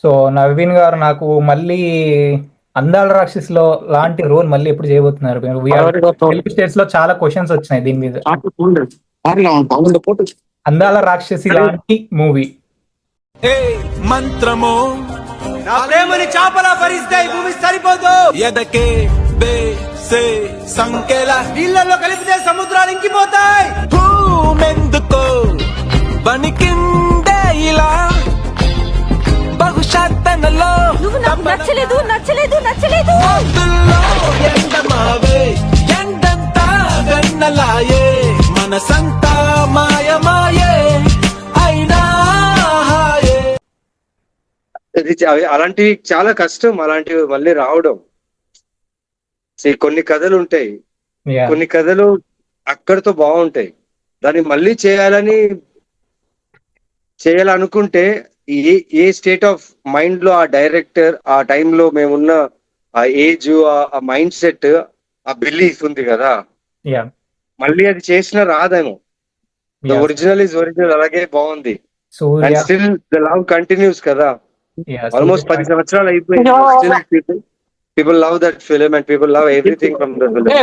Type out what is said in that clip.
So Naveen గారు నాకు మళ్ళీ అందాల రాక్షసిలో లాంటి రోల్ మళ్ళీ ఎప్పుడు చేయబోతున్నారు మీరు? తెలుగు స్టేట్స్ లో చాలా క్వశ్చన్స్ వచ్చినాయి దీని మీద. అందాల రాక్షసి లాంటి మూవీ ఏ మంత్రమో నా ప్రేమని చాపలా భరిస్తే ఈ భూమి సరిపోదు. ఎదకే బేసే సంకెలా నీళ్ళల్లో కలిపితే సముద్రాలు ఇంకిపోతాయి. భూమెందుకో వణికిందే ఇలా బహుశా తనలో నువ్వు నాకు నచ్చలేదు నచ్చలేదు నచ్చలేదు. మబ్బుల్లో ఎండమావే ఎండంతా వెన్నలాయే మనసంతా మాయమాయే అయినా హాయే. అలాంటివి చాలా కష్టం, అలాంటివి మళ్ళీ రావడం. కొన్ని కథలు ఉంటాయి, Yeah. కొన్ని కథలు అక్కడితో బాగుంటాయి. దాన్ని మళ్ళీ చేయాలనుకుంటే ఏ స్టేట్ ఆఫ్ మైండ్ లో ఆ డైరెక్టర్ ఆ టైంలో మేమున్న ఆ ఏజ్ ఆ మైండ్ సెట్ ఆ బిలీఫ్ ఉంది కదా, Yeah. మళ్ళీ అది చేసినా రాదేమో. Yeah. ఒరిజినల్ ఇస్ ఒరిజినల్, అలాగే బాగుంది. Surya and still the love continues కదా. Yeah, ఆల్మోస్ట్ 10 సంవత్సరాలు అయిపోయింది. Still people love that film and people love everything from the film.